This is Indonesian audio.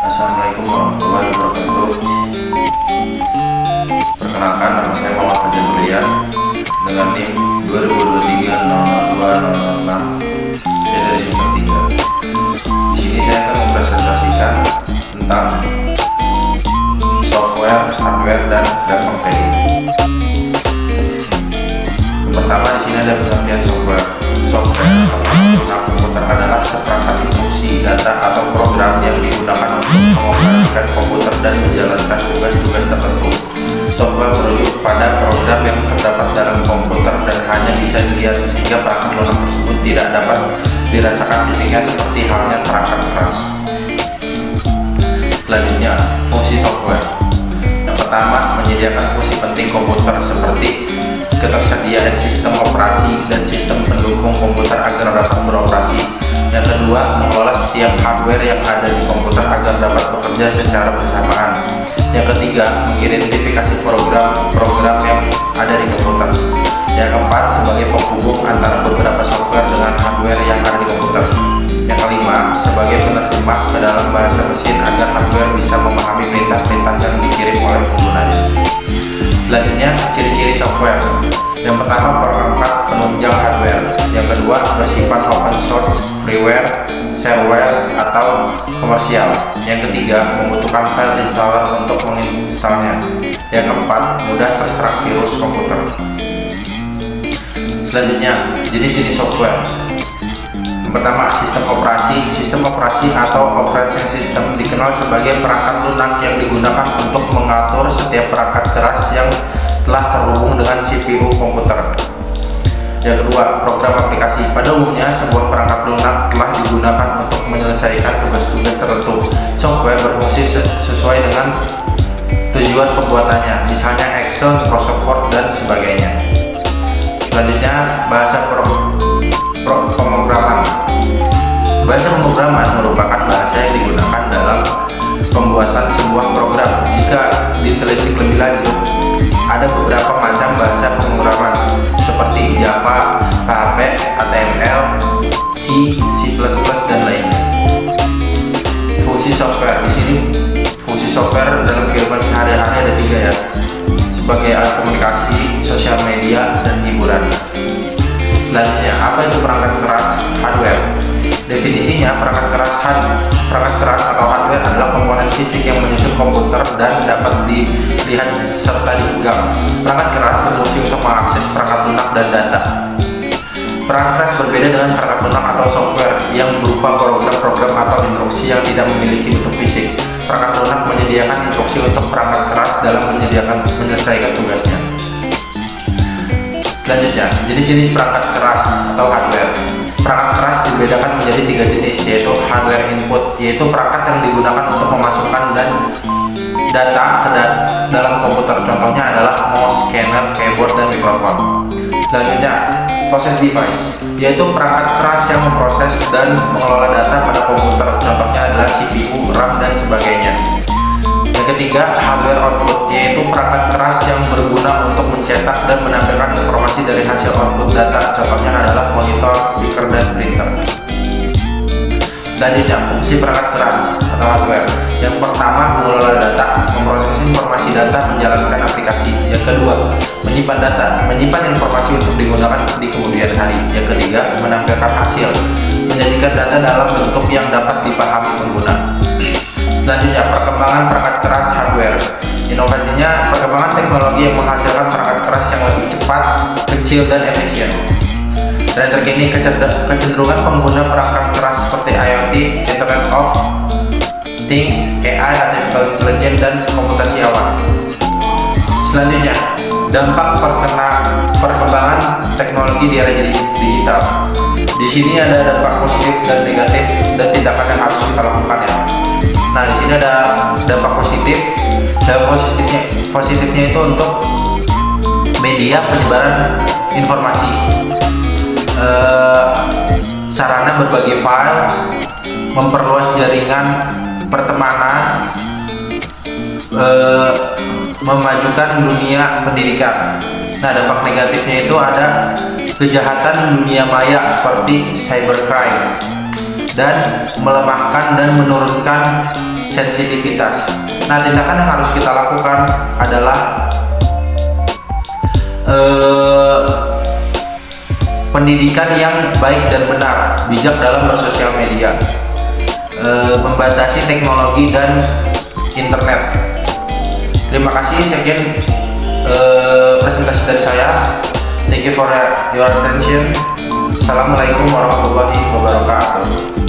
Assalamualaikum warahmatullahi wabarakatuh. Perkenalkan, nama saya Muhammad Fajar Berlian dengan NIM 2023002006. Saya dari semester 3. Di sini saya akan mempresentasikan tentang software, hardware, dan dampak teknik. Yang pertama, di sini ada pengertian software. Software atau komputer adalah seperangkat instruksi, data, atau program yang digunakan untuk mengoperasikan komputer dan menjalankan tugas-tugas tertentu. Software merujuk pada program yang terdapat dalam komputer dan hanya bisa dilihat, sehingga perangkat lunak tersebut tidak dapat dirasakan fisiknya seperti halnya perangkat keras. Selanjutnya, fungsi software. Yang pertama, menyediakan fungsi penting komputer seperti ketersediaan sistem operasi dan sistem pendukung komputer agar dapat beroperasi. Yang kedua, mengelola setiap hardware yang ada di komputer agar dapat bekerja secara bersamaan. Yang ketiga, mengidentifikasi program-program yang ada di komputer. Yang keempat, sebagai penghubung antara beberapa software dengan hardware yang ada di komputer. Yang kelima, sebagai penerjemah ke dalam bahasa mesin agar hardware bisa memahami perintah-perintah yang dikirim oleh penggunanya. Selanjutnya, ciri-ciri software. Yang pertama, perangkat penunjang hardware. Yang kedua, bersifat open source, freeware, shareware, atau komersial. Yang ketiga, membutuhkan file installer untuk menginstalnya. Yang keempat, mudah terserang virus komputer. Selanjutnya, jenis-jenis software. Yang pertama, sistem operasi. Sistem operasi atau operating system dikenal sebagai perangkat lunak yang digunakan untuk mengatur setiap perangkat keras yang telah terhubung dengan CPU komputer. Yang kedua, program aplikasi. Pada umumnya, sebuah perangkat lunak telah digunakan untuk menyelesaikan tugas-tugas tertentu. Software berfungsi sesuai dengan tujuan pembuatannya, misalnya Excel, Microsoft Word, dan sebagainya. Selanjutnya, bahasa pemrograman. Bahasa pemrograman merupakan bahasa yang digunakan dalam pembuatan sebuah program. Jika ditelisik lebih lanjut, ada beberapa macam bahasa pemrograman seperti Java, PHP, HTML, C, C++, dan lainnya. Fungsi software. Di sini fungsi software dalam kehidupan sehari-hari ada 3 ya, sebagai alat komunikasi, sosial media, dan hiburan. Selanjutnya, apa itu perangkat keras? Hardware. Definisinya, perangkat keras atau hardware adalah komponen fisik yang menyusun komputer dan dapat dilihat serta dipegang. Perangkat keras berfungsi untuk mengakses perangkat lunak dan data. Perangkat keras berbeda dengan perangkat lunak atau software yang berupa program-program atau instruksi yang tidak memiliki bentuk fisik. Perangkat lunak menyediakan instruksi untuk perangkat keras dalam menyelesaikan tugasnya. Selanjutnya, jenis-jenis perangkat keras atau hardware. Perangkat keras dibedakan menjadi 3 jenis, yaitu hardware input, yaitu perangkat yang digunakan untuk memasukkan dan data ke dalam komputer. Contohnya adalah mouse, scanner, keyboard, dan mikrofon. Selanjutnya, process device, yaitu perangkat keras yang memproses dan mengelola data pada komputer. Contohnya adalah CPU, RAM, dan sebagainya. Yang ketiga, hardware output, yaitu perangkat keras yang berguna untuk mencetak dan menampilkan informasi dari hasil output data. Contohnya adalah monitor, speaker, dan printer. Selanjutnya, fungsi perangkat keras atau hardware. Yang pertama, mengelola data, memproses informasi data, menjalankan aplikasi. Yang kedua, menyimpan data, menyimpan informasi untuk digunakan di kemudian hari. Yang ketiga, menampilkan hasil, menjadikan data dalam bentuk yang dapat dipahami pengguna. Selanjutnya, perkembangan perangkat keras hardware. Inovasinya, perkembangan teknologi yang menghasilkan perangkat keras yang lebih cepat, kecil, dan efisien. Dan terkini, kecenderungan pengguna perangkat keras seperti IoT, Internet of Things, AI, Artificial Intelligence, dan komputasi awal. Selanjutnya, dampak perkembangan teknologi di era digital. Di sini ada dampak positif dan negatif dan tindakan yang harus kita lakukan ya. Nah, di sini ada dampak positif. Dampak positifnya itu untuk media penyebaran informasi, sarana berbagi file, memperluas jaringan pertemanan, memajukan dunia pendidikan. Nah, dampak negatifnya itu ada kejahatan dunia maya seperti cybercrime dan melemahkan dan menurunkan sensitivitas. Nah, tindakan yang harus kita lakukan adalah pendidikan yang baik dan benar, bijak dalam bersosial media, membatasi teknologi dan internet. Terima kasih, sekian presentasi dari saya. Thank you for your attention. Assalamualaikum warahmatullahi wabarakatuh.